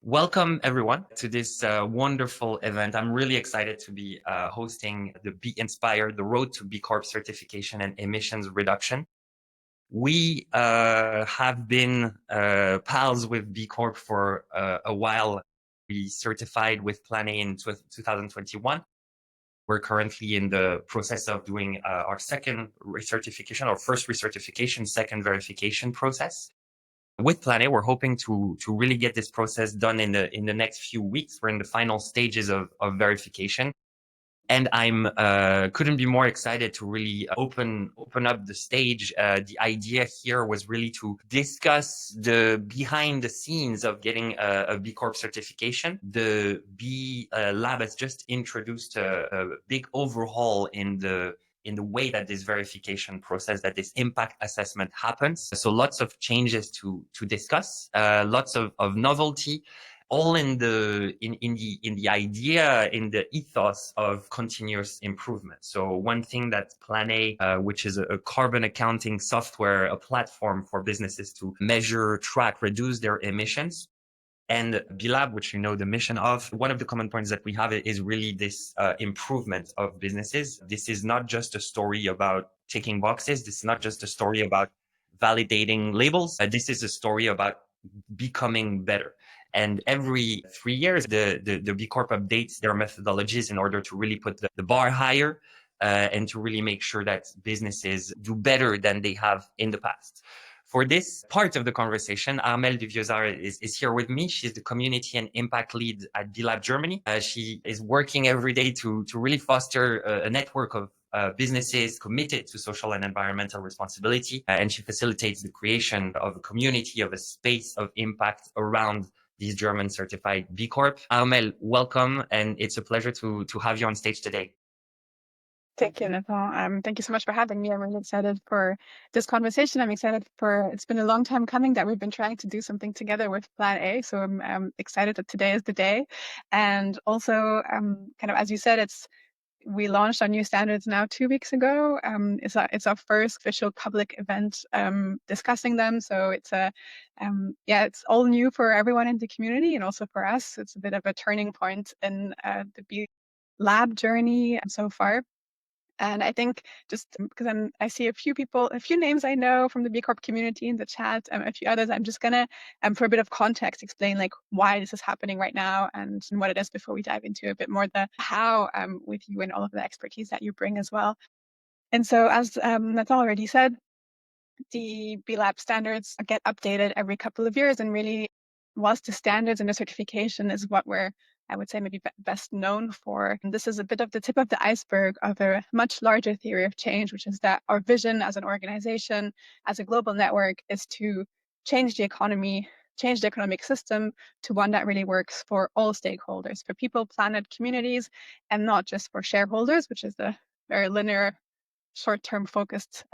Welcome everyone to this wonderful event. I'm really excited to be hosting the Be Inspired, the Road to B Corp certification and emissions reduction. We have been pals with B Corp for a while. We certified with Plan A in 2021. We're currently in the process of doing our second recertification, our first recertification, second verification process. With Plan A, we're hoping to really get this process done in the next few weeks. We're in the final stages of verification, and I'm couldn't be more excited to really open up the stage. The idea here was really to discuss the behind the scenes of getting a B Corp certification. The B Lab has just introduced a big overhaul in the way that this verification process, that this impact assessment happens. So lots of changes to discuss, lots of novelty, all in the idea, in the ethos of continuous improvement. So one thing that Plan A, which is a carbon accounting software, a platform for businesses to measure, track, reduce their emissions, and B Lab, which you know the mission of, one of the common points that we have is really this improvement of businesses. This is not just a story about ticking boxes. This is not just a story about validating labels. This is a story about becoming better. And every 3 years, the B Corp updates their methodologies in order to really put the bar higher and to really make sure that businesses do better than they have in the past. For this part of the conversation, Armelle Duviozard is here with me. She's the community and impact lead at B Lab Germany. She is working every day to really foster a network of businesses committed to social and environmental responsibility. And she facilitates the creation of a community, of a space of impact around these German certified B Corp. Armelle, welcome. And it's a pleasure to have you on stage today. Thank you, Nathan. Thank you so much for having me. I'm really excited for this conversation. I'm excited it's been a long time coming that we've been trying to do something together with Plan A. So I'm excited that today is the day. And also, kind of as you said, we launched our new standards now 2 weeks ago. It's our first official public event discussing them. So it's all new for everyone in the community and also for us. It's a bit of a turning point in the B Lab journey so far. And I think just because I see a few names I know from the B Corp community in the chat, a few others, I'm just gonna, for a bit of context, explain like why this is happening right now and what it is before we dive into a bit more the how with you and all of the expertise that you bring as well. And so as Nathan already said, the B Lab standards get updated every couple of years, and really, whilst the standards and the certification is what I would say, maybe best known for, and this is a bit of the tip of the iceberg of a much larger theory of change, which is that our vision as an organization, as a global network, is to change the economy, change the economic system to one that really works for all stakeholders, for people, planet, communities, and not just for shareholders, which is the very linear short-term focused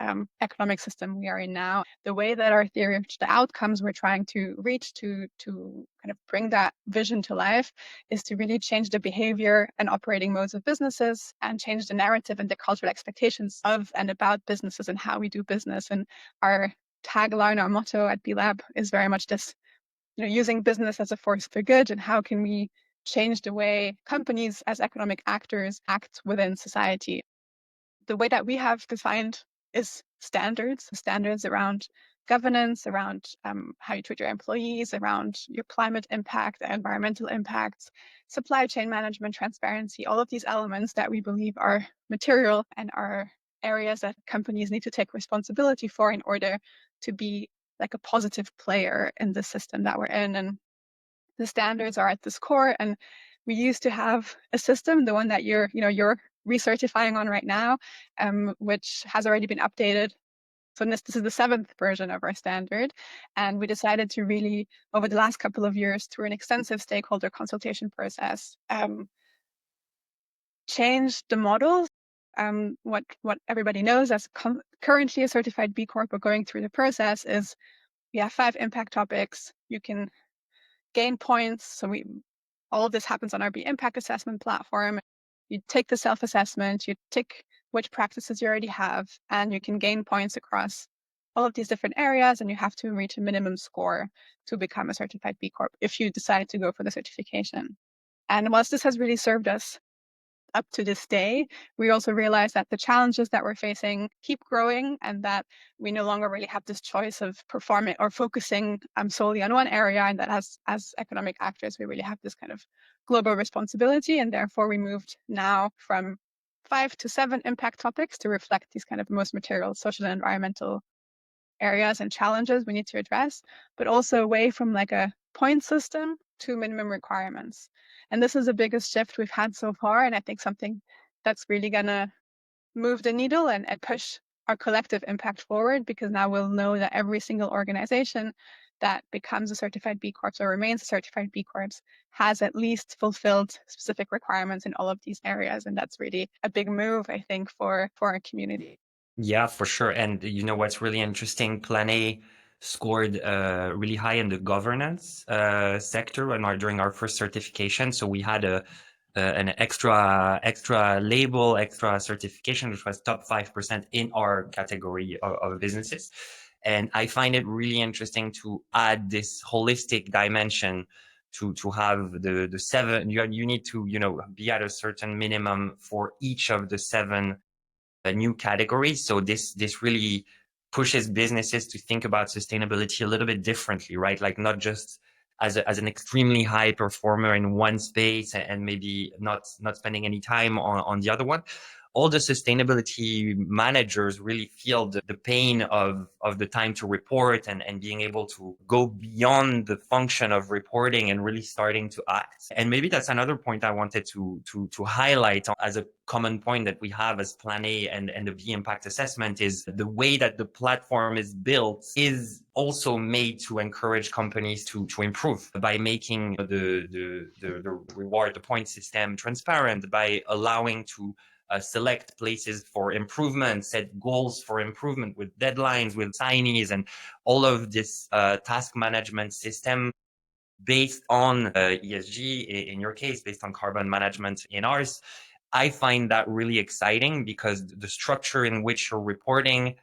economic system we are in now. The way that our theory of the outcomes we're trying to reach to kind of bring that vision to life is to really change the behavior and operating modes of businesses and change the narrative and the cultural expectations of and about businesses and how we do business. And our tagline, our motto at B Lab is very much this, using business as a force for good, and how can we change the way companies as economic actors act within society. The way that we have defined is standards around governance, around how you treat your employees, around your climate impact, environmental impacts, supply chain management, transparency, all of these elements that we believe are material and are areas that companies need to take responsibility for in order to be like a positive player in the system that we're in. And the standards are at this core. And we used to have a system, the one that you're recertifying on right now, which has already been updated. So this is the 7th version of our standard. And we decided to really, over the last couple of years, through an extensive stakeholder consultation process, change the models. What everybody knows as currently a certified B Corp or going through the process is we have 5 impact topics. You can gain points. So all of this happens on our B Impact Assessment platform. You take the self-assessment, you tick which practices you already have, and you can gain points across all of these different areas, and you have to reach a minimum score to become a certified B Corp if you decide to go for the certification. And whilst this has really served us up to this day, we also realize that the challenges that we're facing keep growing, and that we no longer really have this choice of performing or focusing solely on one area, and that as economic actors, we really have this kind of global responsibility. And therefore, we moved now from 5 to 7 impact topics to reflect these kind of most material, social, and environmental areas and challenges we need to address, but also away from like a point system to minimum requirements. And this is the biggest shift we've had so far. And I think something that's really going to move the needle and push our collective impact forward, because now we'll know that every single organization that becomes a certified B Corp or remains a certified B Corp has at least fulfilled specific requirements in all of these areas. And that's really a big move, I think, for our community. Yeah, for sure. And you know what's really interesting? Plan A scored really high in the governance sector during our first certification. So we had an extra label, extra certification, which was top 5% in our category of businesses. And I find it really interesting to add this holistic dimension to have the seven. You need to be at a certain minimum for each of the seven new categories. So this really pushes businesses to think about sustainability a little bit differently, right? Like not just as an extremely high performer in one space and maybe not spending any time on the other one. All the sustainability managers really feel the pain of the time to report and being able to go beyond the function of reporting and really starting to act. And maybe that's another point I wanted to highlight as a common point that we have as Plan A and the B impact assessment is the way that the platform is built is also made to encourage companies to improve by making the reward, the point system transparent, by allowing to select places for improvement, set goals for improvement with deadlines, with signees, and all of this task management system based on ESG, in your case, based on carbon management in ours. I find that really exciting because the structure in which you're reporting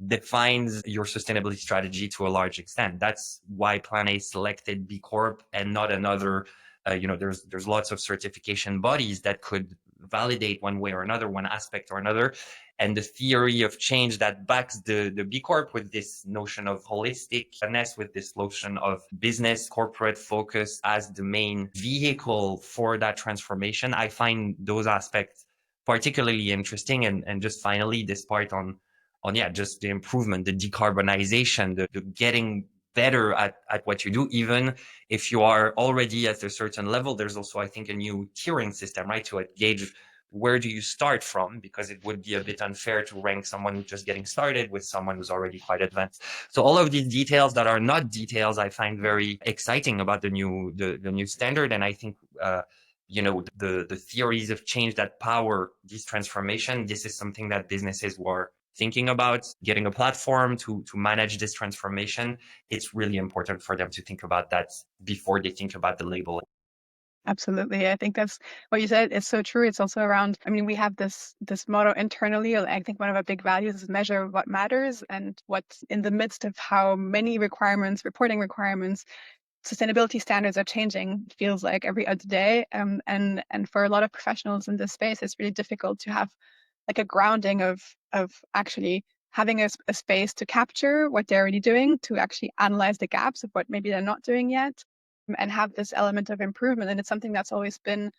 defines your sustainability strategy to a large extent. That's why Plan A selected B Corp and not another. There's lots of certification bodies that could validate one way or another, one aspect or another. And the theory of change that backs the B Corp with this notion of holisticness, with this notion of business corporate focus as the main vehicle for that transformation. I find those aspects particularly interesting. And just finally, this part on just the improvement, the decarbonization, the getting better at what you do, even if you are already at a certain level. There's also, I think, a new tiering system, right, to gauge where do you start from, because it would be a bit unfair to rank someone just getting started with someone who's already quite advanced. So all of these details that are not details, I find very exciting about the new standard. And I think the theories of change that power this transformation, this is something that businesses were thinking about, getting a platform to manage this transformation. It's really important for them to think about that before they think about the label. Absolutely. I think that's what you said. It's so true. It's also around, I mean, we have this motto internally. I think one of our big values is measure what matters, and what's in the midst of how many requirements, reporting requirements, sustainability standards are changing, feels like every other day. And for a lot of professionals in this space, it's really difficult to have like a grounding of actually having a space to capture what they're already doing, to actually analyze the gaps of what maybe they're not doing yet, and have this element of improvement. And it's something that's always been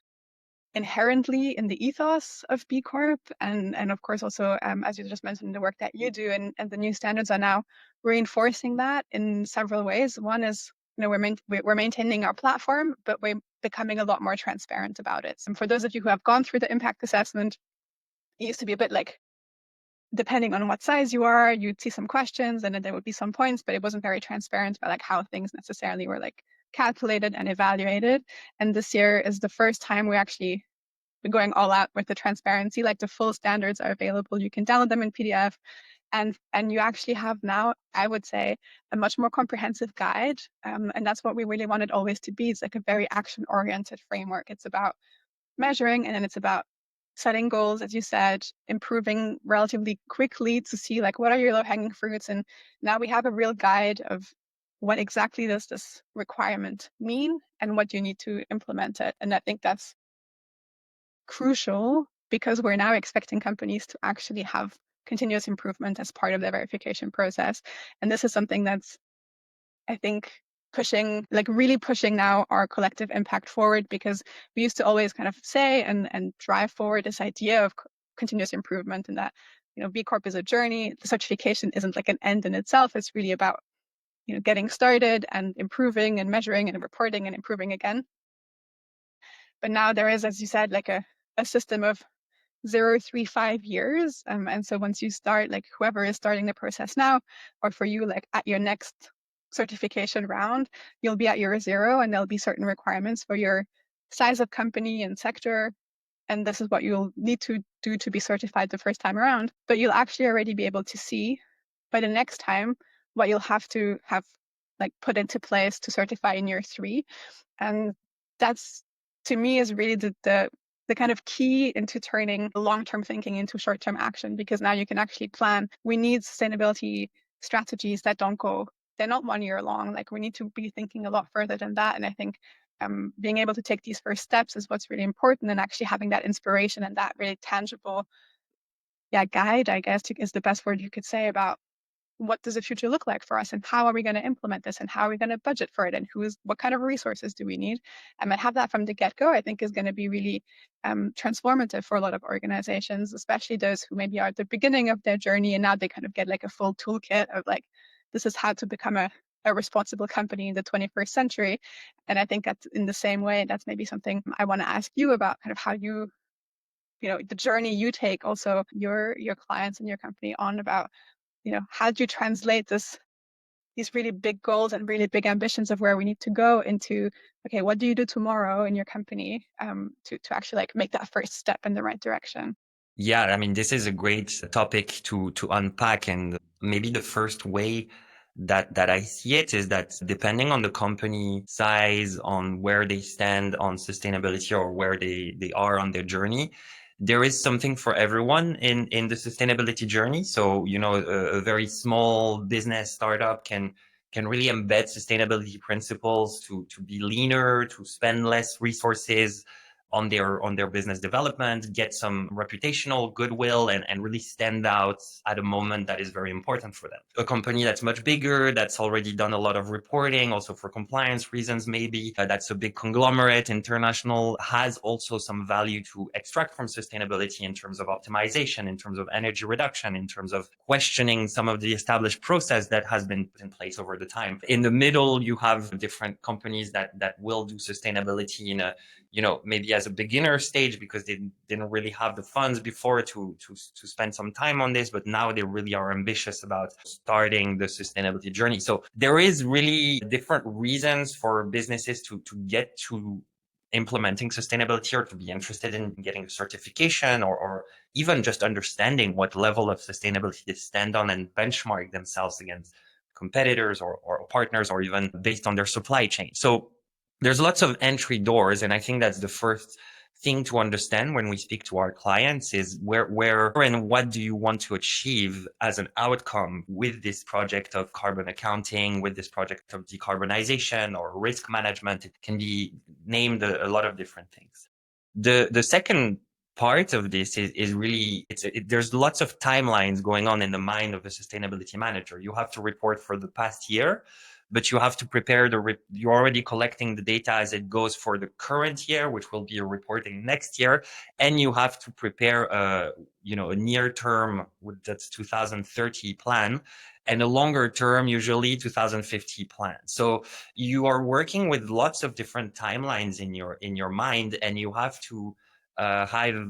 inherently in the ethos of B Corp, and of course also, as you just mentioned, the work that you do, and the new standards are now reinforcing that in several ways. One is, we're maintaining our platform, but we're becoming a lot more transparent about it. And for those of you who have gone through the impact assessment, it used to be a bit like, depending on what size you are, you'd see some questions and then there would be some points, but it wasn't very transparent about like how things necessarily were like calculated and evaluated. And this year is the first time we actually been going all out with the transparency. Like the full standards are available. You can download them in PDF, and you actually have now, I would say, a much more comprehensive guide. And that's what we really want it always to be. It's like a very action-oriented framework. It's about measuring, and then it's about setting goals, as you said, improving relatively quickly to see like what are your low-hanging fruits. And now we have a real guide of what exactly does this requirement mean and what you need to implement it. And I think that's crucial because we're now expecting companies to actually have continuous improvement as part of their verification process. And this is something that's, I think, pushing, like really pushing now our collective impact forward, because we used to always kind of say and drive forward this idea of continuous improvement, and that, you know, B Corp is a journey. The certification isn't like an end in itself. It's really about, you know, getting started and improving and measuring and reporting and improving again. But now there is, as you said, like a system of 0, 3, 5 years. And so once you start, like whoever is starting the process now, or for you, like at your next certification round, you'll be at your 0, and there'll be certain requirements for your size of company and sector. And this is what you'll need to do to be certified the first time around. But you'll actually already be able to see by the next time what you'll have to have like put into place to certify in year 3. And that's, to me, is really the kind of key into turning long-term thinking into short-term action, because now you can actually plan. We need sustainability strategies that don't go, they're not 1 year long. Like we need to be thinking a lot further than that. And I think being able to take these first steps is what's really important, and actually having that inspiration and that really tangible, yeah, guide, I guess, is the best word you could say about what does the future look like for us, and how are we going to implement this, and how are we going to budget for it, and what kind of resources do we need. And have that from the get-go, I think, is going to be really transformative for a lot of organizations, especially those who maybe are at the beginning of their journey and now they kind of get like a full toolkit of like, this is how to become a responsible company in the 21st century. And I think that's in the same way, that's maybe something I want to ask you about, kind of how you know, the journey you take also your clients and your company on, about, you know, how do you translate these really big goals and really big ambitions of where we need to go into, okay, what do you do tomorrow in your company to actually like make that first step in the right direction? Yeah, I mean, this is a great topic to unpack, and maybe the first way that I see it is that depending on the company size, on where they stand on sustainability or where they are on their journey, there is something for everyone in the sustainability journey. So, you know, a very small business startup can really embed sustainability principles to be leaner, to spend less resources on their business development, get some reputational goodwill, and really stand out at a moment that is very important for them. A company that's much bigger, that's already done a lot of reporting, also for compliance reasons, maybe that's a big conglomerate, international, has also some value to extract from sustainability in terms of optimization, in terms of energy reduction, in terms of questioning some of the established process that has been put in place over the time. In the middle, you have different companies that will do sustainability in a, you know, maybe as a beginner stage, because they didn't really have the funds before to spend some time on this, but now they really are ambitious about starting the sustainability journey. So there is really different reasons for businesses to get to implementing sustainability, or to be interested in getting a certification, or even just understanding what level of sustainability they stand on and benchmark themselves against competitors or partners, or even based on their supply chain. So there's lots of entry doors, and I think that's the first thing to understand when we speak to our clients is where and what do you want to achieve as an outcome with this project of carbon accounting, with this project of decarbonization or risk management. It can be named a lot of different things. The second part of this is really, there's lots of timelines going on in the mind of a sustainability manager. You have to report for the past year, but you have to prepare you're already collecting the data as it goes for the current year, which will be your reporting next year. And you have to prepare a near term, that's 2030 plan, and a longer term, usually 2050 plan. So you are working with lots of different timelines in your mind, and you have to have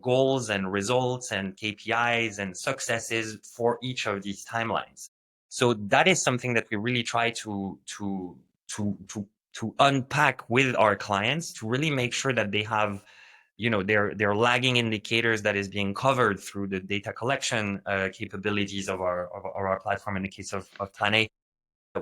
goals and results and KPIs and successes for each of these timelines. So that is something that we really try to unpack with our clients, to really make sure that they have their lagging indicators that is being covered through the data collection capabilities of our platform in the case of Plan A.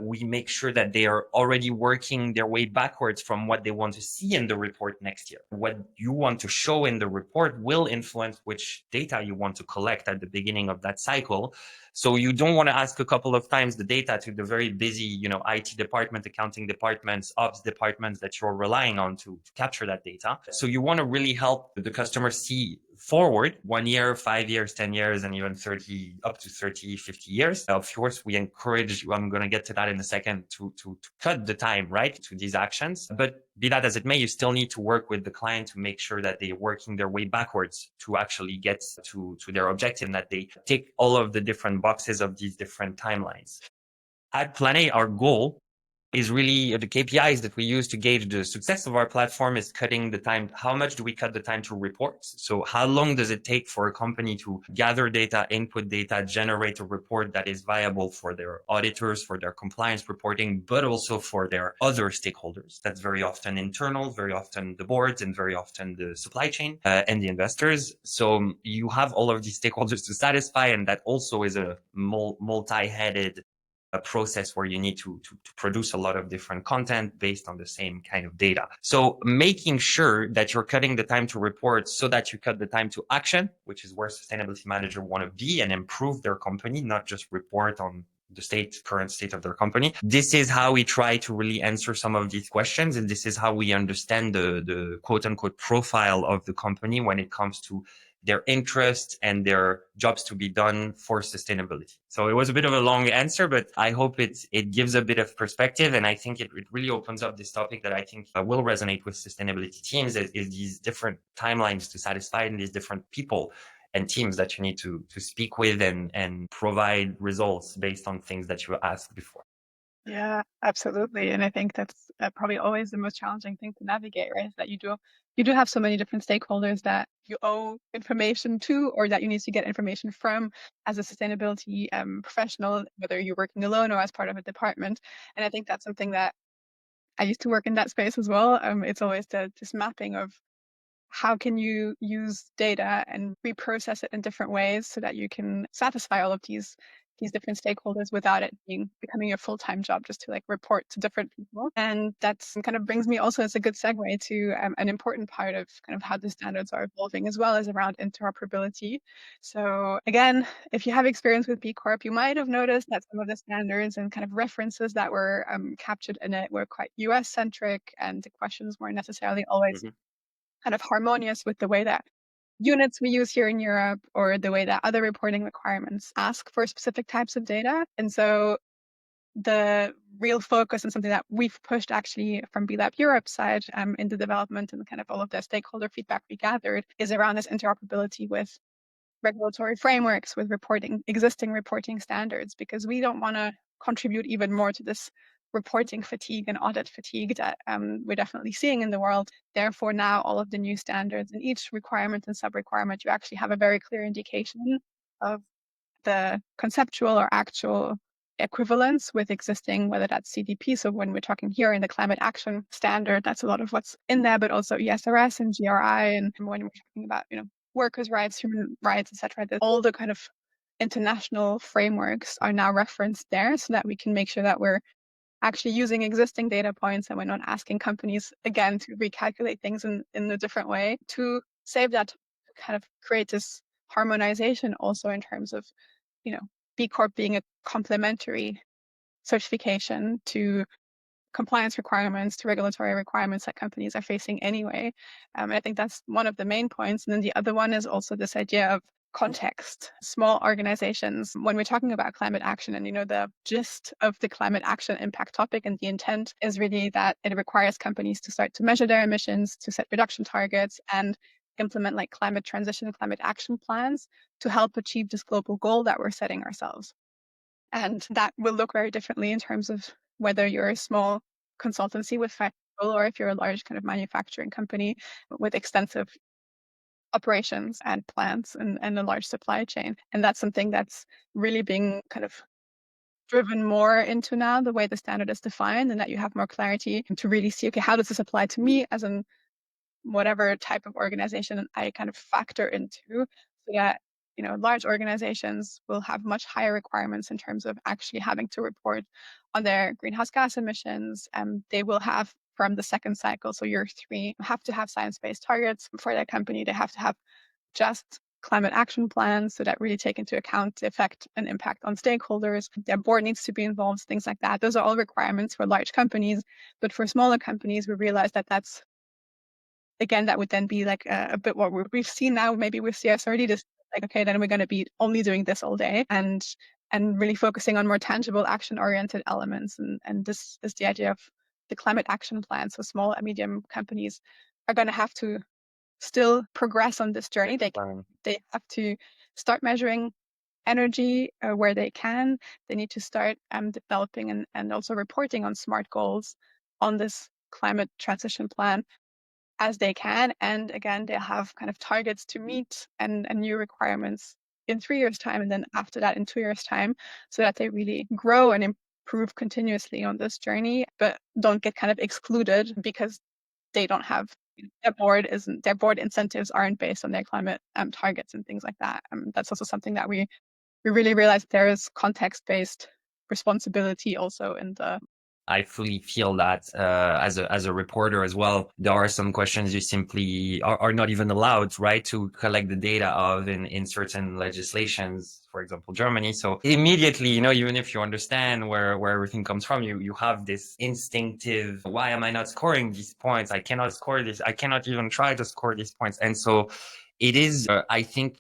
We make sure that they are already working their way backwards from what they want to see in the report next year. What you want to show in the report will influence which data you want to collect at the beginning of that cycle. So you don't want to ask a couple of times the data to the very busy, IT department, accounting departments, ops departments that you're relying on to capture that data. So you want to really help the customer see forward 1 year, 5 years, 10 years, and even 30, up to 30, 50 years. Of course, we encourage, I'm going to get to that in a second, to cut the time, right, to these actions. But be that as it may, you still need to work with the client to make sure that they're working their way backwards to actually get to their objective, and that they tick all of the different boxes of these different timelines. At Plan A, our goal is really the KPIs that we use to gauge the success of our platform is cutting the time. How much do we cut the time to reports? So how long does it take for a company to gather data, input data, generate a report that is viable for their auditors, for their compliance reporting, but also for their other stakeholders? That's very often internal, very often the boards, and very often the supply chain and the investors. So you have all of these stakeholders to satisfy, and that also is a multi-headed a process where you need to produce a lot of different content based on the same kind of data. So making sure that you're cutting the time to report so that you cut the time to action, which is where sustainability manager want to be and improve their company, not just report on the current state of their company. This is how we try to really answer some of these questions. And this is how we understand the quote unquote profile of the company when it comes to their interests and their jobs to be done for sustainability. So it was a bit of a long answer, but I hope it gives a bit of perspective. And I think it really opens up this topic that I think will resonate with sustainability teams is these different timelines to satisfy and these different people and teams that you need to speak with and provide results based on things that you asked before. Yeah, absolutely. And I think that's probably always the most challenging thing to navigate, right? Is that you do have so many different stakeholders that you owe information to, or that you need to get information from as a sustainability professional, whether you're working alone or as part of a department. And I think that's something that I used to work in that space as well. It's always this mapping of how can you use data and reprocess it in different ways so that you can satisfy all of these different stakeholders without it becoming a full-time job just to like report to different people. And that's kind of brings me also as a good segue to an important part of kind of how the standards are evolving as well as around interoperability. So again, if you have experience with B Corp, you might have noticed that some of the standards and kind of references that were captured in it were quite US centric, and the questions weren't necessarily always kind of harmonious with the way that units we use here in Europe or the way that other reporting requirements ask for specific types of data. And so the real focus and something that we've pushed actually from B Lab Europe side in the development and kind of all of the stakeholder feedback we gathered is around this interoperability with regulatory frameworks, with existing reporting standards, because we don't want to contribute even more to this reporting fatigue and audit fatigue that we're definitely seeing in the world. Therefore, now all of the new standards and each requirement and sub-requirement, you actually have a very clear indication of the conceptual or actual equivalence with existing, whether that's CDP. So when we're talking here in the climate action standard, that's a lot of what's in there, but also ESRS and GRI. And when we're talking about, workers' rights, human rights, etc., all the kind of international frameworks are now referenced there so that we can make sure that we're actually using existing data points and we're not asking companies again to recalculate things in a different way to save that, to kind of create this harmonization also in terms of, B Corp being a complementary certification to compliance requirements, to regulatory requirements that companies are facing anyway. I think that's one of the main points. And then the other one is also this idea of context. Small organizations, when we're talking about climate action, and the gist of the climate action impact topic and the intent is really that it requires companies to start to measure their emissions, to set reduction targets, and implement like climate transition, climate action plans to help achieve this global goal that we're setting ourselves. And that will look very differently in terms of whether you're a small consultancy with 5 people or if you're a large kind of manufacturing company with extensive operations and plants and a large supply chain. And that's something that's really being kind of driven more into now, the way the standard is defined, and that you have more clarity to really see, okay, how does this apply to me as in whatever type of organization I kind of factor into, so that large organizations will have much higher requirements in terms of actually having to report on their greenhouse gas emissions. They will have from the second cycle, so year 3, have to have science-based targets for their company. They have to have just climate action plans, so that really take into account the effect and impact on stakeholders. Their board needs to be involved, things like that. Those are all requirements for large companies, but for smaller companies, we realize that that would then be like a bit what we've seen now, maybe with CSRD, just like, okay, then we're going to be only doing this all day and really focusing on more tangible action-oriented elements. And this is the idea of the climate action plan. So small and medium companies are going to have to still progress on this journey. They have to start measuring energy where they can. They need to start developing and also reporting on SMART goals on this climate transition plan as they can. And again, they have kind of targets to meet and new requirements in 3 years' time, and then after that in 2 years' time, so that they really grow and improve continuously on this journey, but don't get kind of excluded because they don't have their board incentives aren't based on their climate targets and things like that. That's also something that we really realize there is context-based responsibility also in the. I fully feel that as a reporter as well. There are some questions you simply are not even allowed, right, to collect the data of in certain legislations, for example, Germany. So immediately, even if you understand where everything comes from, you have this instinctive, why am I not scoring these points? I cannot score this. I cannot even try to score these points. And so it is, I think,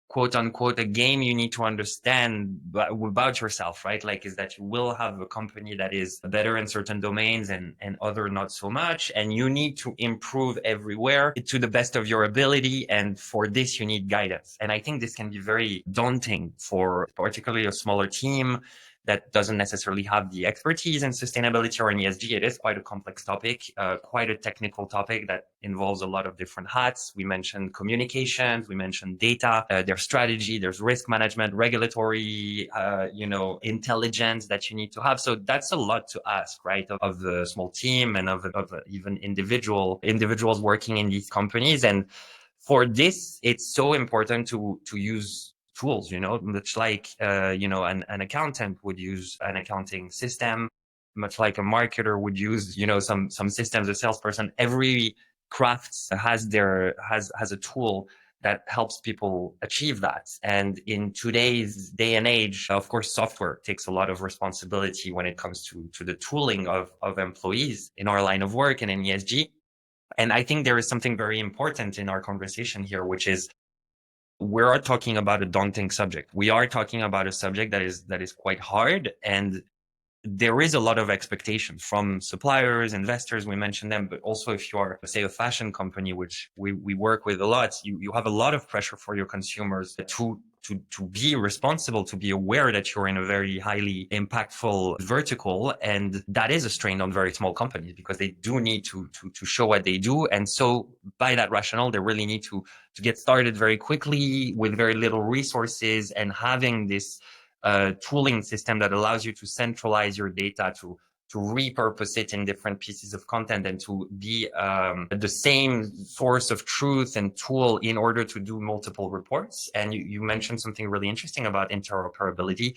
quote unquote, a game you need to understand about yourself, right? Like, is that you will have a company that is better in certain domains and other not so much. And you need to improve everywhere to the best of your ability. And for this, you need guidance. And I think this can be very daunting for particularly a smaller team that doesn't necessarily have the expertise in sustainability or in ESG. It is quite a complex topic, quite a technical topic that involves a lot of different hats. We mentioned communications, we mentioned data, there's strategy, there's risk management, regulatory, intelligence that you need to have. So that's a lot to ask, right, of the small team and of even individuals working in these companies. And for this, it's so important to use tools, much like, an accountant would use an accounting system, much like a marketer would use, some systems, a salesperson. Every craft has a tool that helps people achieve that. And in today's day and age, of course, software takes a lot of responsibility when it comes to the tooling of employees in our line of work and in ESG. And I think there is something very important in our conversation here, which is we are talking about a daunting subject. We are talking about a subject that is quite hard, and there is a lot of expectations from suppliers, investors, we mentioned them, but also if you are, say, a fashion company, which we work with a lot, you have a lot of pressure for your consumers to be responsible, to be aware that you're in a very highly impactful vertical. And that is a strain on very small companies because they do need to show what they do. And so by that rationale, they really need to get started very quickly with very little resources, and having this tooling system that allows you to centralize your data, to repurpose it in different pieces of content, and to be the same source of truth and tool in order to do multiple reports. And you mentioned something really interesting about interoperability.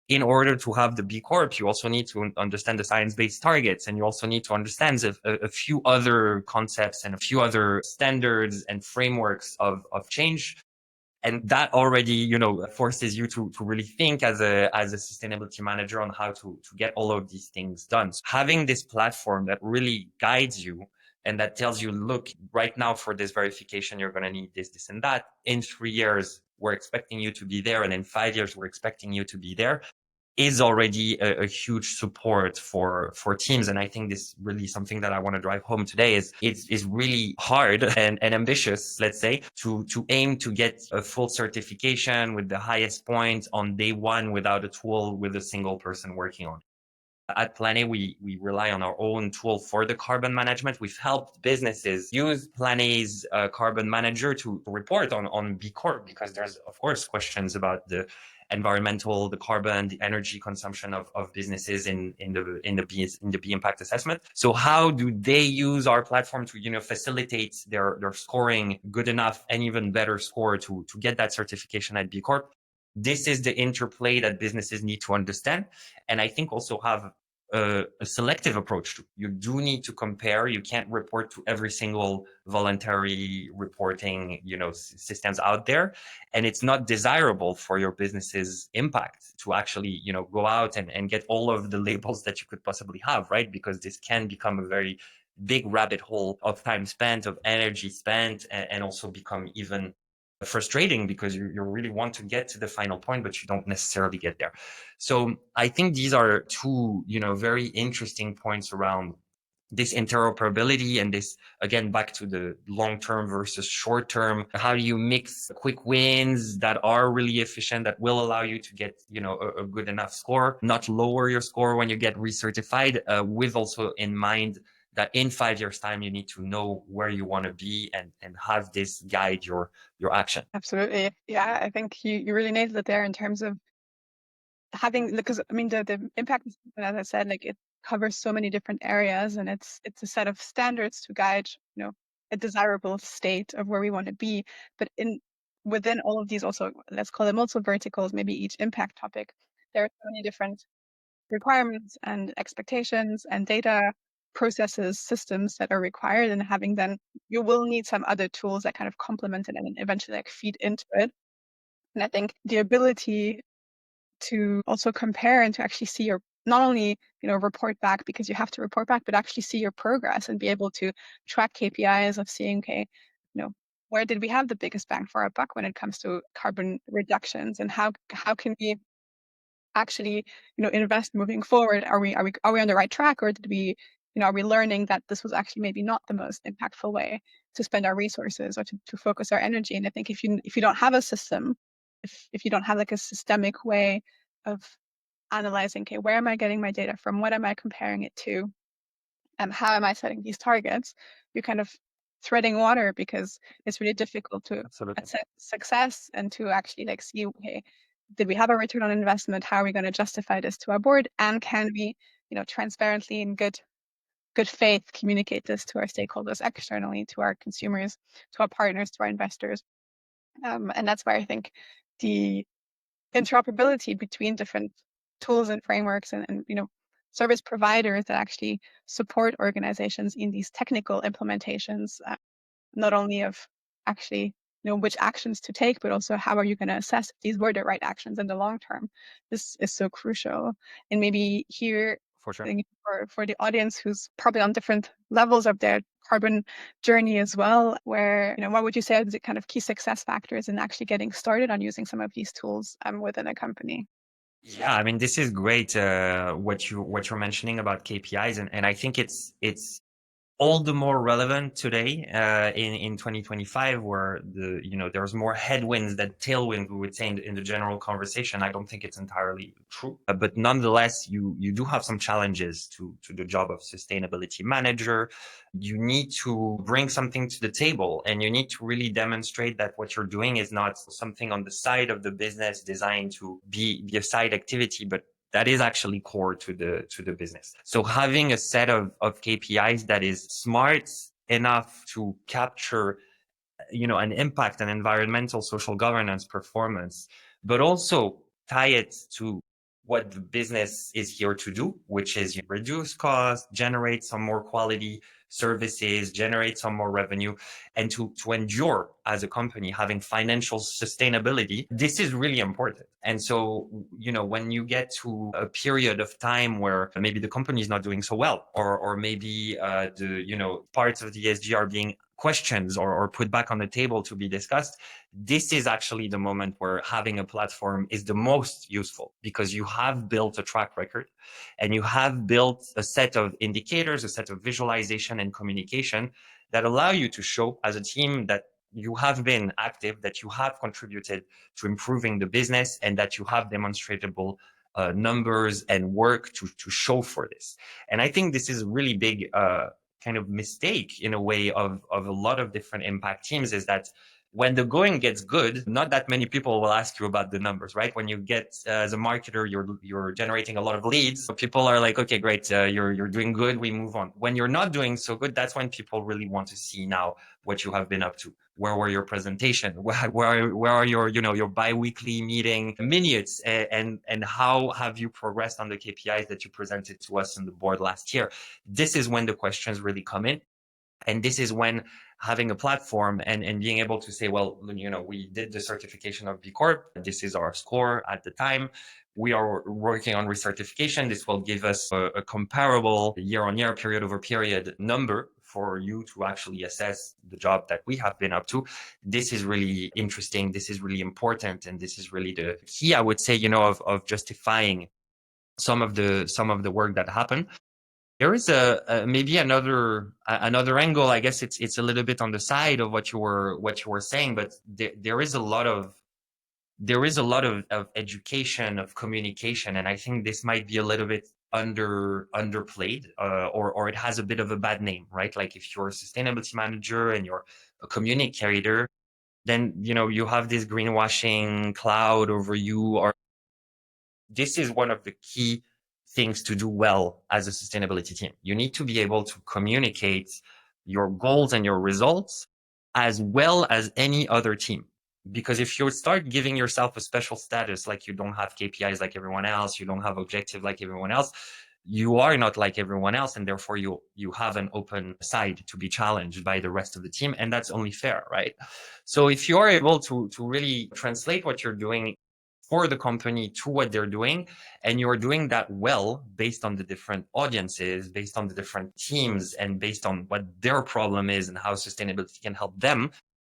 In order to have the B Corp, you also need to understand the science-based targets, and you also need to understand a few other concepts and a few other standards and frameworks of change. And that already, forces you to really think as a sustainability manager on how to get all of these things done. So having this platform that really guides you and that tells you, look, right now for this verification, you're going to need this, this, and that. In 3 years, we're expecting you to be there. And in 5 years, we're expecting you to be there, is already a huge support for teams. And I think this really something that I want to drive home today is really hard and ambitious, let's say, to aim to get a full certification with the highest point on day one without a tool with a single person working on. At Plan A, we rely on our own tool for the carbon management. We've helped businesses use Plan A's carbon manager to report on B Corp, because there's, of course, questions about the environmental, the carbon, the energy consumption of businesses in the B impact assessment. So how do they use our platform to facilitate their scoring good enough and even better score to get that certification at B Corp? This is the interplay that businesses need to understand, and I think also have a selective approach to. You do need to compare. You can't report to every single voluntary reporting, systems out there. And it's not desirable for your business's impact to actually, go out and get all of the labels that you could possibly have, right? Because this can become a very big rabbit hole of time spent, of energy spent, and also become even frustrating because you really want to get to the final point, but you don't necessarily get there. So I think these are two, very interesting points around this interoperability and this, again, back to the long-term versus short-term. How do you mix quick wins that are really efficient, that will allow you to get, a good enough score, not lower your score when you get recertified, with also in mind that in 5 years time, you need to know where you want to be and have this guide your action. Absolutely. Yeah, I think you really nailed it there in terms of having, because I mean the impact assessment, as I said, like it covers so many different areas, and it's a set of standards to guide, a desirable state of where we want to be. But within all of these, also let's call them also verticals, maybe each impact topic, there are so many different requirements and expectations and data processes, systems that are required, and having then you will need some other tools that kind of complement it and then eventually like feed into it. And I think the ability to also compare and to actually see your, not only report back, because you have to report back, but actually see your progress and be able to track KPIs of seeing, okay, where did we have the biggest bang for our buck when it comes to carbon reductions, and how can we actually invest moving forward? Are we on the right track, or did we are we learning that this was actually maybe not the most impactful way to spend our resources or to focus our energy? And I think if you don't have a system, if you don't have like a systemic way of analyzing, okay, where am I getting my data from, what am I comparing it to, and how am I setting these targets, you're kind of threading water, because it's really difficult to Absolutely. assess success and to actually like see, okay, did we have a return on investment? How are we going to justify this to our board? And can we, transparently in good faith communicate this to our stakeholders externally, to our consumers, to our partners, to our investors? And that's where I think the interoperability between different tools and frameworks and service providers that actually support organizations in these technical implementations, not only of actually which actions to take, but also how are you going to assess if these were the right actions in the long term. This is so crucial. And maybe here, For sure. for the audience who's probably on different levels of their carbon journey as well, where what would you say are the kind of key success factors in actually getting started on using some of these tools within a company? Yeah, I mean, this is great, what you're mentioning about KPIs, and I think it's all the more relevant today, in 2025, where there's more headwinds than tailwinds, we would say, in the general conversation. I don't think it's entirely true, but nonetheless, you do have some challenges to the job of sustainability manager. You need to bring something to the table, and you need to really demonstrate that what you're doing is not something on the side of the business designed to be a side activity, but that is actually core to the business. So having a set of KPIs that is smart enough to capture, an impact, an environmental, social governance performance, but also tie it to what the business is here to do, which is reduce costs, generate some more quality services, generate some more revenue, and to endure as a company, having financial sustainability. This is really important. And so, when you get to a period of time where maybe the company is not doing so well, or maybe parts of the ESG are being questions or put back on the table to be discussed, this is actually the moment where having a platform is the most useful, because you have built a track record and you have built a set of indicators, a set of visualization and communication that allow you to show as a team that you have been active, that you have contributed to improving the business, and that you have demonstratable numbers and work to show for this. And I think this is a really big kind of mistake in a way of a lot of different impact teams, is that When the going gets good, not that many people will ask you about the numbers, right? When you get as a marketer, you're generating a lot of leads. So people are like, okay, great, you're doing good. We move on. When you're not doing so good, that's when people really want to see now what you have been up to. Where were your presentation? Where are your your biweekly meeting minutes? And how have you progressed on the KPIs that you presented to us on the board last year? This is when the questions really come in. And this is when having a platform and being able to say, well, we did the certification of B Corp. This is our score at the time. We are working on recertification. This will give us a comparable year-on-year, period-over-period number for you to actually assess the job that we have been up to. This is really interesting. This is really important. And this is really the key, I would say, of justifying some of the work that happened. There is maybe another angle. I guess it's a little bit on the side of what you were saying, but there is a lot of education, of communication, and I think this might be a little bit underplayed, or it has a bit of a bad name, right? Like if you're a sustainability manager and you're a communicator, then you have this greenwashing cloud over you, or this is one of the key things to do well as a sustainability team. You need to be able to communicate your goals and your results as well as any other team. Because if you start giving yourself a special status, like you don't have KPIs like everyone else, you don't have objective like everyone else, you are not like everyone else, and therefore you have an open side to be challenged by the rest of the team, and that's only fair, right? So if you are able to really translate what you're doing for the company to what they're doing, and you're doing that well based on the different audiences, based on the different teams, and based on what their problem is and how sustainability can help them,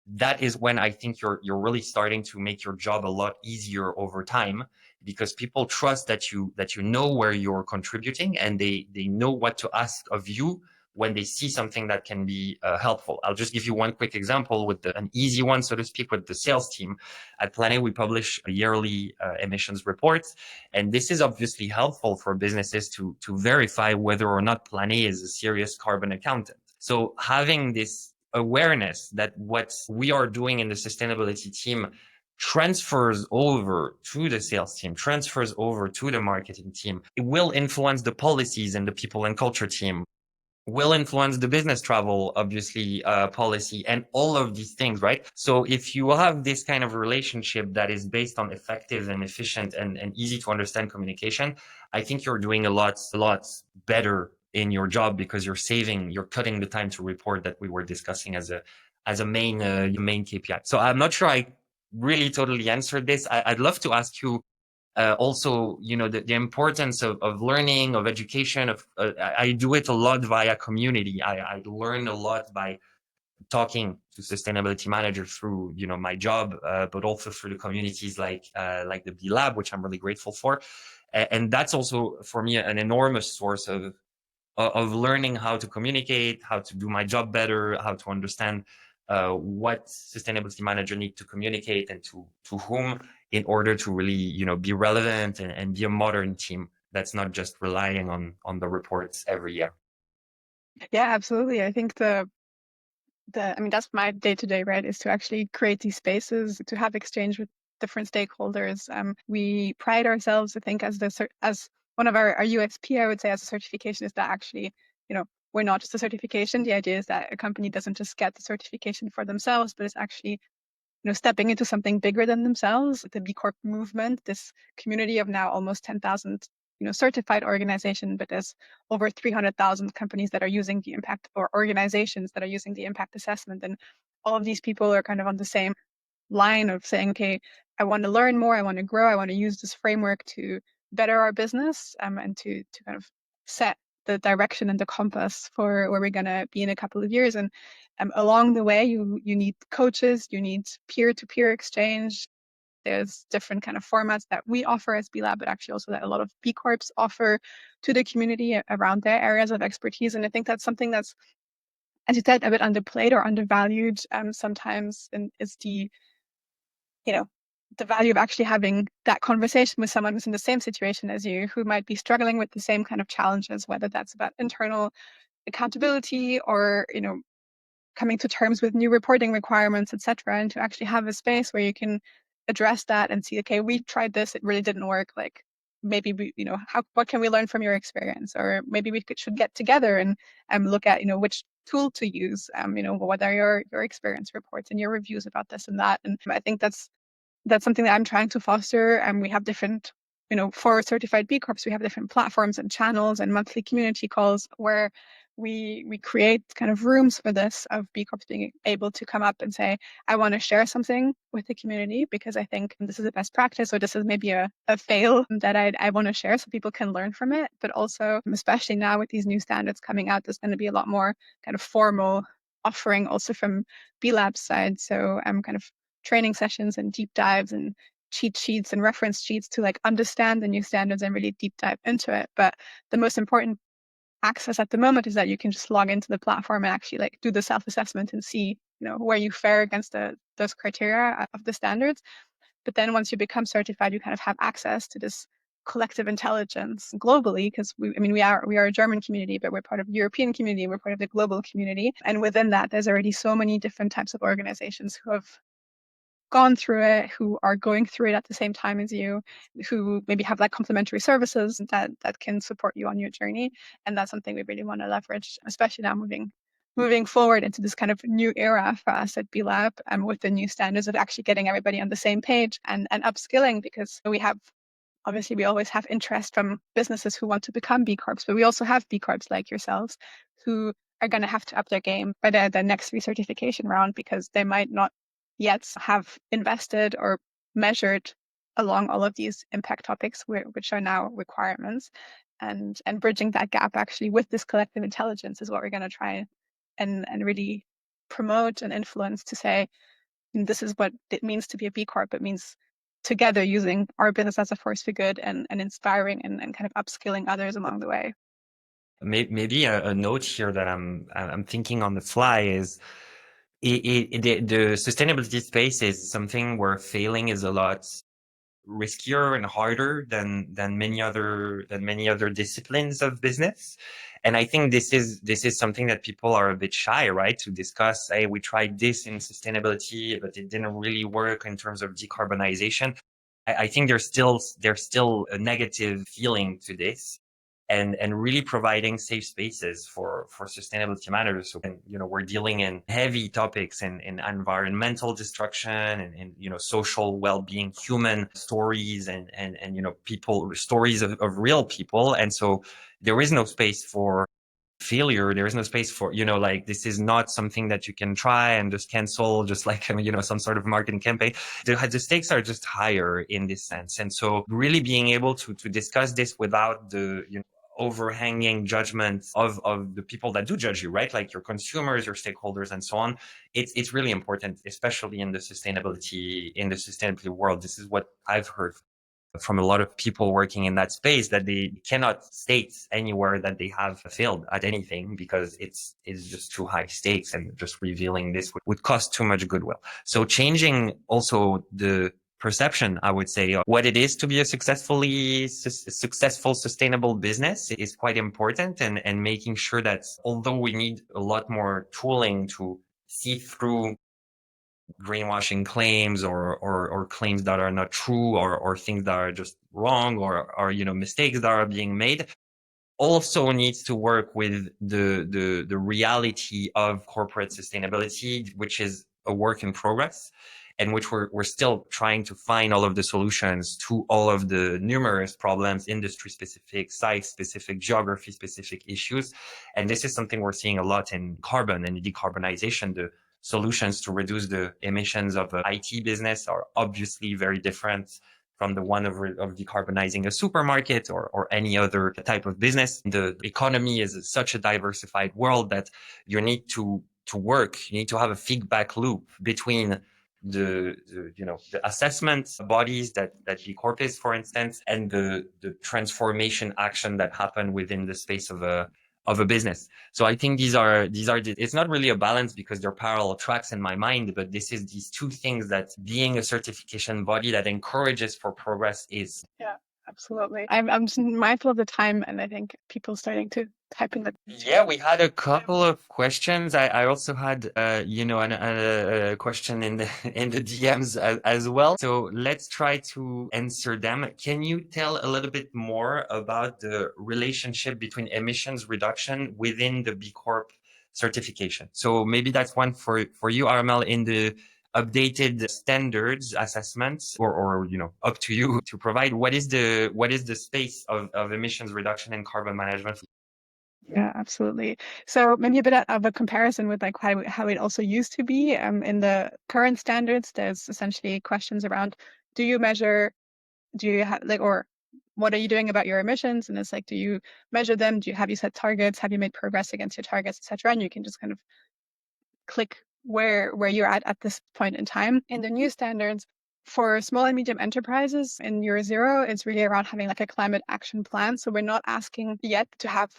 that is when I think you're really starting to make your job a lot easier over time, because people trust that you know where you're contributing, and they know what to ask of you when they see something that can be helpful. I'll just give you one quick example with an easy one, so to speak, with the sales team. At Plan A, we publish a yearly emissions reports, and this is obviously helpful for businesses to verify whether or not Plan A is a serious carbon accountant. So having this awareness that what we are doing in the sustainability team transfers over to the sales team, transfers over to the marketing team, it will influence the policies and the people and culture team, will influence the business travel, obviously, policy, and all of these things, right? So if you have this kind of relationship that is based on effective and efficient and easy to understand communication, I think you're doing a lot better in your job, because you're cutting the time to report that we were discussing as a main KPI. So I'm not sure I really totally answered this. I'd love to ask you also, the importance of learning, of education. I do it a lot via community. I learn a lot by talking to sustainability managers through, my job, but also through the communities like the B Lab, which I'm really grateful for. And that's also for me an enormous source of learning how to communicate, how to do my job better, how to understand what sustainability manager need to communicate and to whom, in order to really be relevant and be a modern team that's not just relying on the reports every year. Yeah, absolutely. I think I mean, that's my day-to-day, right, is to actually create these spaces, to have exchange with different stakeholders. We pride ourselves, I think, as one of our USP, I would say, as a certification, is that actually, we're not just a certification. The idea is that a company doesn't just get the certification for themselves, but it's actually, stepping into something bigger than themselves. The B Corp movement, this community of now almost 10,000, certified organization, but there's over 300,000 companies that are using the impact, or organizations that are using the impact assessment. And all of these people are kind of on the same line of saying, okay, I want to learn more, I want to grow, I want to use this framework to better our business, and to kind of set the direction and the compass for where we're going to be in a couple of years. And along the way, you need coaches, you need peer-to-peer exchange. There's different kind of formats that we offer as B Lab, but actually also that a lot of B Corps offer to the community around their areas of expertise. And I think that's something that's, as you said, a bit underplayed or undervalued sometimes, and is the value of actually having that conversation with someone who's in the same situation as you, who might be struggling with the same kind of challenges, whether that's about internal accountability or, coming to terms with new reporting requirements, etc., and to actually have a space where you can address that and see, okay, we tried this, it really didn't work. Like maybe we, what can we learn from your experience? Or maybe we should get together and look at, which tool to use. What are your experience reports and your reviews about this and that? And I think that's something that I'm trying to foster. And we have different, for certified B Corps, we have different platforms and channels and monthly community calls where we create kind of rooms for this, of B Corps being able to come up and say, I want to share something with the community because I think this is a best practice, or this is maybe a fail that I want to share so people can learn from it. But also, especially now with these new standards coming out, there's going to be a lot more kind of formal offering also from B Lab's side. So I'm kind of training sessions and deep dives and cheat sheets and reference sheets to like understand the new standards and really deep dive into it. But the most important access at the moment is that you can just log into the platform and actually like do the self-assessment and see, where you fare against those criteria of the standards. But then once you become certified, you kind of have access to this collective intelligence globally, because we are a German community, but we're part of the European community, we're part of the global community. And within that, there's already so many different types of organizations who have gone through it, who are going through it at the same time as you, who maybe have like complementary services that can support you on your journey. And that's something we really want to leverage, especially now moving forward into this kind of new era for us at B Lab, and with the new standards of actually getting everybody on the same page and upskilling, because we always have interest from businesses who want to become B Corps, but we also have B Corps like yourselves who are going to have to up their game by the next recertification round, because they might not yet have invested or measured along all of these impact topics, which are now requirements. And bridging that gap actually with this collective intelligence is what we're going to try and really promote and influence, to say, this is what it means to be a B Corp. It means together using our business as a force for good and inspiring and kind of upskilling others along the way. Maybe a note here that I'm thinking on the fly is the sustainability space is something where failing is a lot riskier and harder than many other disciplines of business. And I think this is something that people are a bit shy, right, to discuss. Hey, we tried this in sustainability, but it didn't really work in terms of decarbonization. I think there's still a negative feeling to this, and really providing safe spaces for sustainability matters. So, we're dealing in heavy topics in environmental destruction and social well-being, human stories, and people stories of real people. And so there is no space for failure. There is no space for, like, this is not something that you can try and just cancel, just like, some sort of marketing campaign. The stakes are just higher in this sense. And so really being able to discuss this without the, overhanging judgment of the people that do judge you, right? Like your consumers, your stakeholders, and so on. It's really important, especially in the sustainability world. This is what I've heard from a lot of people working in that space, that they cannot state anywhere that they have failed at anything because it's just too high stakes, and just revealing this would cost too much goodwill. So changing also the perception, I would say, of what it is to be a successful, sustainable business is quite important, and making sure that although we need a lot more tooling to see through greenwashing claims or claims that are not true, or things that are just wrong, or mistakes that are being made, also needs to work with the reality of corporate sustainability, which is a work in progress, and which we're still trying to find all of the solutions to all of the numerous problems, industry specific, site specific, geography specific issues. And this is something we're seeing a lot in carbon and decarbonization. The solutions to reduce the emissions of IT business are obviously very different from the one of decarbonizing a supermarket or any other type of business. The economy is such a diversified world that you need to work. You need to have a feedback loop between the assessment bodies that B Corp is, for instance, and the transformation action that happen within the space of a business. So I think these are it's not really a balance because they're parallel tracks in my mind, but this is these two things that being a certification body that encourages for progress is. Yeah, Absolutely. I'm just mindful of the time, and I think people starting to type in the. Yeah, we had a couple of questions. I also had, a question in the in the DMs as well. So let's try to answer them. Can you tell a little bit more about the relationship between emissions reduction within the B Corp certification? So maybe that's one for you, Armel, in the updated standards assessments, or up to you to provide what is the space of emissions reduction and carbon management. Yeah, absolutely. So maybe a bit of a comparison with like how it also used to be. In the current standards, there's essentially questions around: do you measure? Do you have like, or what are you doing about your emissions? And it's like, do you measure them? Have you set targets? Have you made progress against your targets, etc.? And you can just kind of click where you're at this point in time. In the new standards, for small and medium enterprises in year zero, it's really around having like a climate action plan. So we're not asking yet to have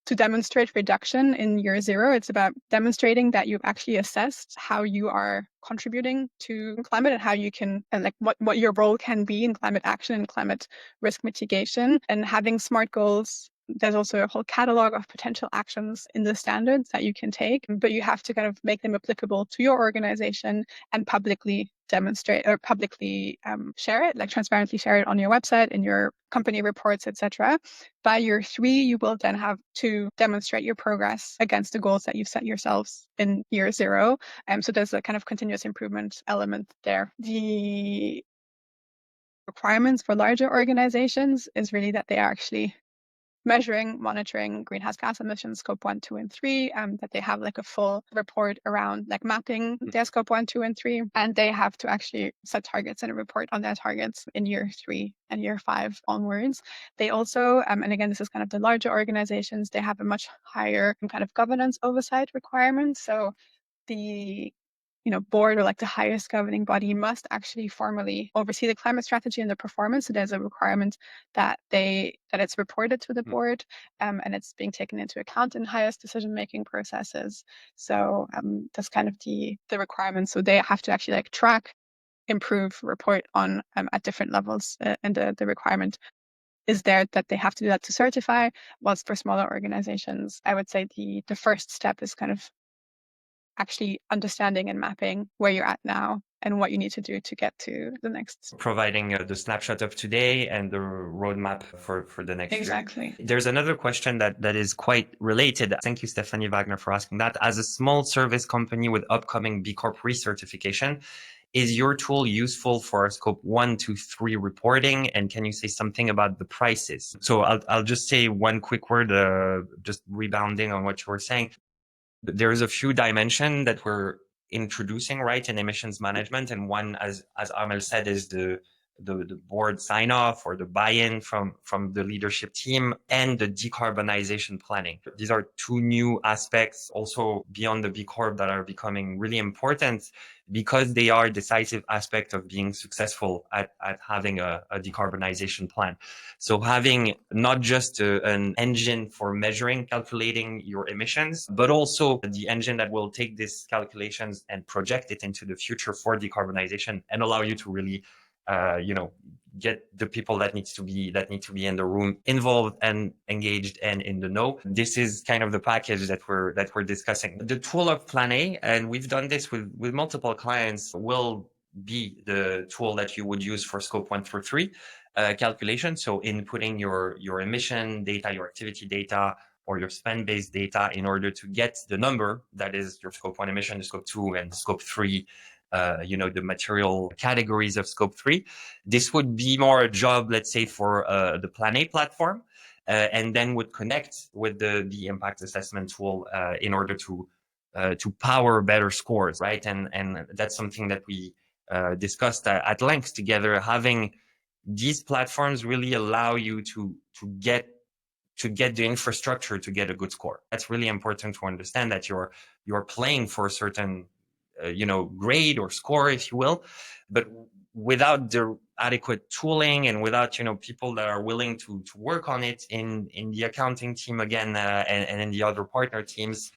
to demonstrate reduction in year zero. It's about demonstrating that you've actually assessed how you are contributing to climate and how you can, and like what your role can be in climate action and climate risk mitigation, and having SMART goals. There's also a whole catalog of potential actions in the standards that you can take, but you have to kind of make them applicable to your organization and publicly demonstrate or publicly share it, like transparently share it on your website, in your company reports, etc. By year three, you will then have to demonstrate your progress against the goals that you've set yourselves in year zero. So there's a kind of continuous improvement element there. The requirements for larger organizations is really that they are actually measuring, monitoring greenhouse gas emissions, scope 1, 2, and 3, that they have like a full report around like mapping their scope 1, 2, and 3, and they have to actually set targets and report on their targets in year 3 and year 5 onwards. They also, and again, this is kind of the larger organizations, they have a much higher kind of governance oversight requirement. So the board, or like the highest governing body, must actually formally oversee the climate strategy and the performance. So there's a requirement that it's reported to the board, and it's being taken into account in highest decision-making processes. So that's kind of the requirements. So they have to actually like track, improve, report on at different levels, and the requirement is there that they have to do that to certify. Whilst for smaller organizations, I would say the first step is kind of actually understanding and mapping where you're at now and what you need to do to get to the next. Providing the snapshot of today and the roadmap for the next year. Exactly. There's another question that is quite related. Thank you, Stephanie Wagner, for asking that. As a small service company with upcoming B Corp recertification, is your tool useful for scope 1 to 3 reporting? And can you say something about the prices? So I'll just say one quick word, just rebounding on what you were saying. There's a few dimensions that we're introducing, right, in emissions management. And one, as Amel said, is the board sign off or the buy-in from the leadership team, and the decarbonization planning. These are two new aspects also beyond the B Corp that are becoming really important, because they are decisive aspect of being successful at having a decarbonization plan. So having not just an engine for measuring, calculating your emissions, but also the engine that will take these calculations and project it into the future for decarbonization, and allow you to really get the people that need to be in the room involved and engaged and in the know. This is kind of the package that we're discussing. The tool of Plan A, and we've done this with multiple clients, will be the tool that you would use for scope 1 through 3 calculation. So inputting your emission data, your activity data, or your spend-based data in order to get the number that is your scope 1 emission, scope 2, and scope 3, the material categories of scope 3. This would be more a job, let's say, for the Plan A platform, and then would connect with the impact assessment tool in order to power better scores, right? And that's something that we discussed at length together. Having these platforms really allow you to get the infrastructure to get a good score. That's really important to understand, that you're playing for a certain grade or score, if you will, but without the adequate tooling and without people that are willing to work on it in the accounting team again, and in the other partner teams,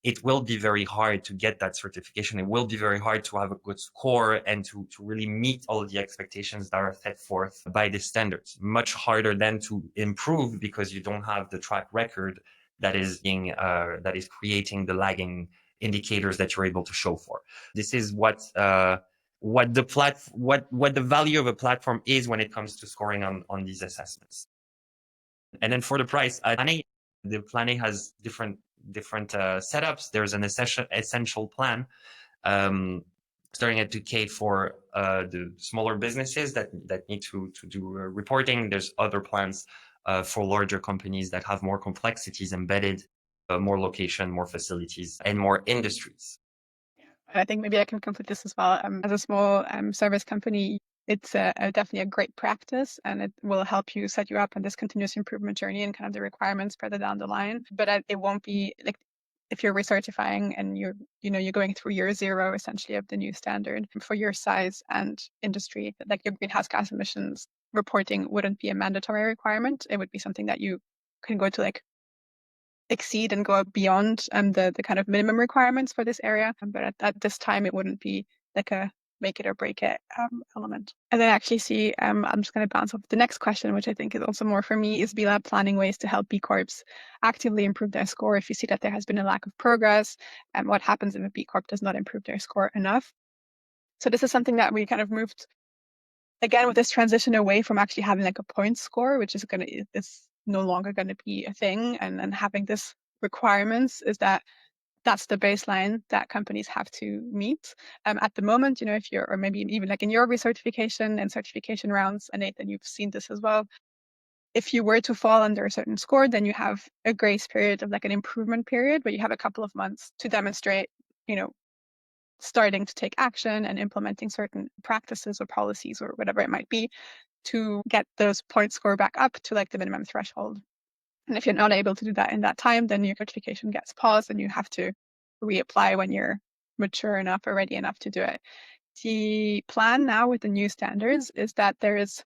it will be very hard to get that certification. It will be very hard to have a good score and to really meet all of the expectations that are set forth by the standards. Much harder than to improve because you don't have the track record that is creating the lagging indicators that you're able to show for. This is what the value of a platform is when it comes to scoring on these assessments. And then for the price, the Plan A has different setups. There's an essential plan starting at 2K for the smaller businesses that need to do reporting. There's other plans for larger companies that have more complexities embedded, more location, more facilities, and more industries. I think maybe I can complete this as well. As a small service company, it's definitely a great practice, and it will help you set you up on this continuous improvement journey and kind of the requirements further down the line. But it won't be like if you're recertifying and you're going through year zero essentially of the new standard for your size and industry, like your greenhouse gas emissions reporting wouldn't be a mandatory requirement. It would be something that you can go to like exceed and go beyond the kind of minimum requirements for this area. But at this time, it wouldn't be like a make it or break it element. And then actually see, I'm just going to bounce off the next question, which I think is also more for me, is B Lab planning ways to help B Corps actively improve their score if you see that there has been a lack of progress, and what happens if a B Corp does not improve their score enough. So this is something that we kind of moved again with this transition away from actually having like a point score, which is it's no longer going to be a thing, and having this requirements is that's the baseline that companies have to meet. At the moment, if you're, or maybe even like in your recertification and certification rounds, and Nathan, you've seen this as well. If you were to fall under a certain score, then you have a grace period of like an improvement period, but you have a couple of months to demonstrate, starting to take action and implementing certain practices or policies or whatever it might be to get those point score back up to like the minimum threshold. And if you're not able to do that in that time, then your certification gets paused and you have to reapply when you're mature enough or ready enough to do it. The plan now with the new standards is that there is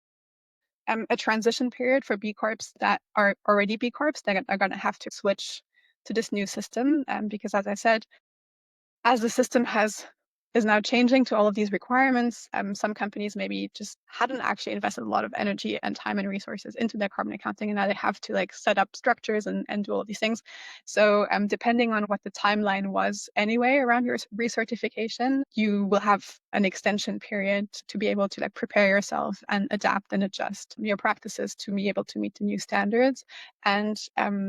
a transition period for B Corps that are already B Corps that are going to have to switch to this new system. Because as I said, as the system is now changing to all of these requirements, some companies maybe just hadn't actually invested a lot of energy and time and resources into their carbon accounting, and now they have to like set up structures and do all of these things. So depending on what the timeline was anyway around your recertification, you will have an extension period to be able to like prepare yourself and adapt and adjust your practices to be able to meet the new standards. And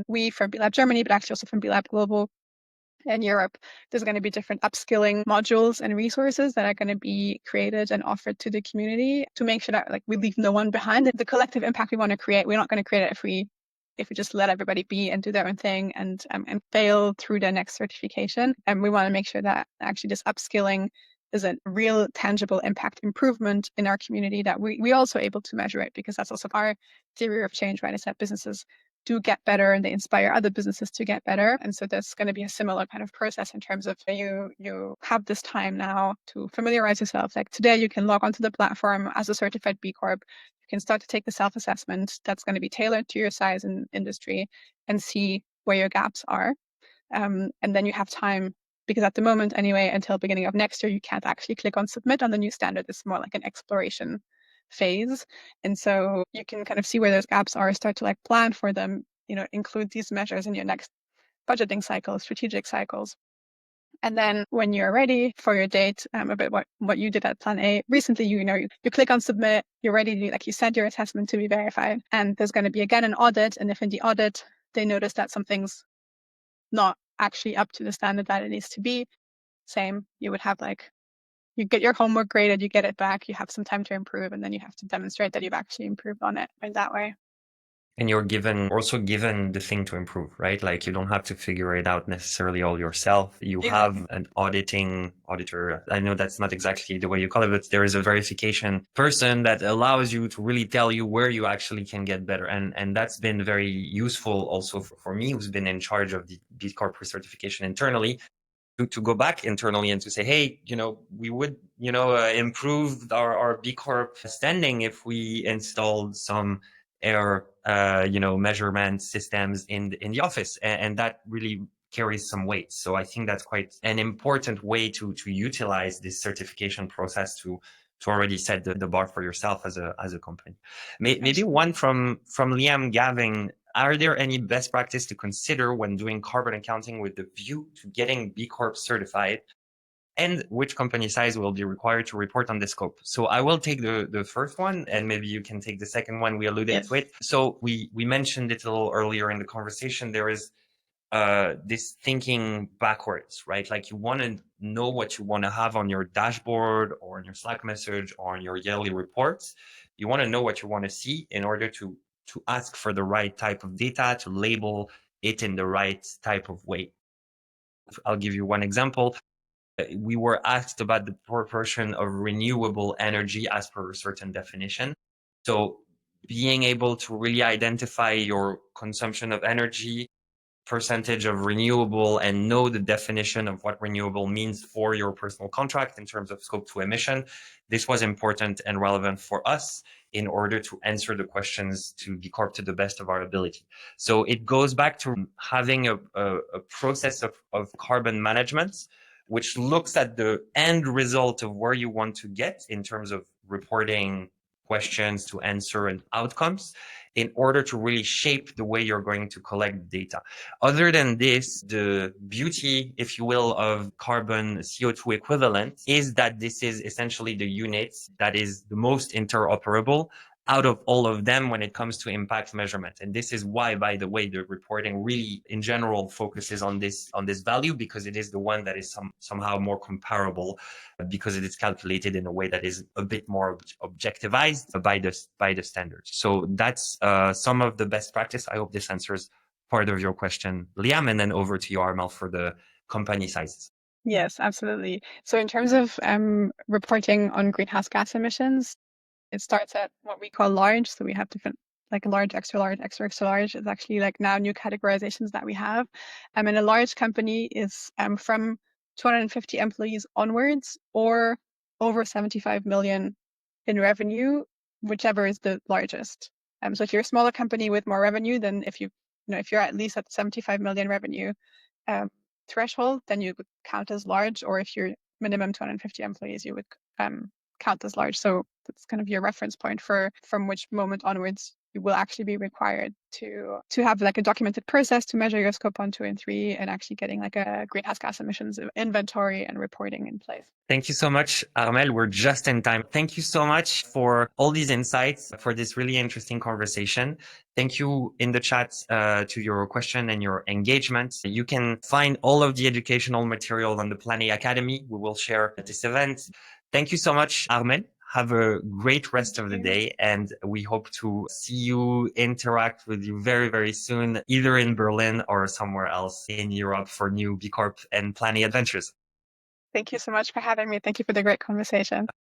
we from B Lab Germany, but actually also from B Lab Global, in Europe, there's going to be different upskilling modules and resources that are going to be created and offered to the community to make sure that like we leave no one behind. The collective impact we want to create, we're not going to create it if we just let everybody be and do their own thing and fail through their next certification. And we want to make sure that actually this upskilling is a real tangible impact improvement in our community, that we also able to measure it, because that's also our theory of change, right? Is that businesses do get better and they inspire other businesses to get better. And so there's going to be a similar kind of process in terms of you have this time now to familiarize yourself. Like today, you can log onto the platform as a certified B Corp. You can start to take the self-assessment that's going to be tailored to your size and industry and see where your gaps are. And then you have time, because at the moment anyway, until beginning of next year, you can't actually click on submit on the new standard. It's more like an exploration phase. And so you can kind of see where those gaps are, start to like plan for them, include these measures in your next budgeting cycle, strategic cycles. And then when you're ready for your date, a bit what you did at Plan A recently, you click on submit, you're ready to, like you send your assessment to be verified. And there's going to be again an audit. And if in the audit they notice that something's not actually up to the standard that it needs to be, same, you would have like, you get your homework graded, you get it back, you have some time to improve, and then you have to demonstrate that you've actually improved on it in that way. And you're also given the thing to improve, right? Like you don't have to figure it out necessarily all yourself. You have an auditor. I know that's not exactly the way you call it, but there is a verification person that allows you to really tell you where you actually can get better. And that's been very useful also for me, who's been in charge of the B Corp certification internally, to go back internally and to say, hey, we would, improve our B Corp standing if we installed some air, measurement systems in the office. And that really carries some weight. So I think that's quite an important way to utilize this certification process to already set the bar for yourself as a company. Maybe one from Liam Gavin. Are there any best practice to consider when doing carbon accounting with the view to getting B Corp certified? And which company size will be required to report on the scope? So I will take the first one, and maybe you can take the second one. We alluded to it. So we mentioned it a little earlier in the conversation. There is this thinking backwards, right? Like you want to know what you want to have on your dashboard or in your Slack message or in your yearly reports. You want to know what you want to see in order to ask for the right type of data, to label it in the right type of way. I'll give you one example. We were asked about the proportion of renewable energy as per a certain definition. So being able to really identify your consumption of energy, percentage of renewable, and know the definition of what renewable means for your personal contract in terms of scope 2 emission. This was important and relevant for us in order to answer the questions to B Corp to the best of our ability. So it goes back to having a process of carbon management, which looks at the end result of where you want to get in terms of reporting questions to answer and outcomes in order to really shape the way you're going to collect data. Other than this, the beauty, if you will, of carbon CO2 equivalent is that this is essentially the unit that is the most interoperable out of all of them when it comes to impact measurement. And this is why, by the way, the reporting really in general focuses on this value, because it is the one that is somehow more comparable, because it is calculated in a way that is a bit more objectivized by the standards. So that's some of the best practice. I hope this answers part of your question, Liam, and then over to you, Armel, for the company sizes. Yes, absolutely. So in terms of reporting on greenhouse gas emissions, it starts at what we call large. So we have different, like large, extra large, extra, extra large is actually like now new categorizations that we have. And a large company is from 250 employees onwards or over 75 million in revenue, whichever is the largest. So if you're a smaller company with more revenue, then if if you're at least at 75 million revenue threshold, then you would count as large, or if you're minimum 250 employees, you would count as large. So that's kind of your reference point for from which moment onwards you will actually be required to have like a documented process to measure your scope 1, 2, and 3, and actually getting like a greenhouse gas emissions inventory and reporting in place. Thank you so much, Armel. We're just in time. Thank you so much for all these insights, for this really interesting conversation. Thank you in the chat to your question and your engagement. You can find all of the educational material on the Plan A Academy. We will share at this event. Thank you so much, Armel. Have a great rest of the day, and we hope to see you, interact with you very, very soon, either in Berlin or somewhere else in Europe for new B Corp and Plan A adventures. Thank you so much for having me. Thank you for the great conversation.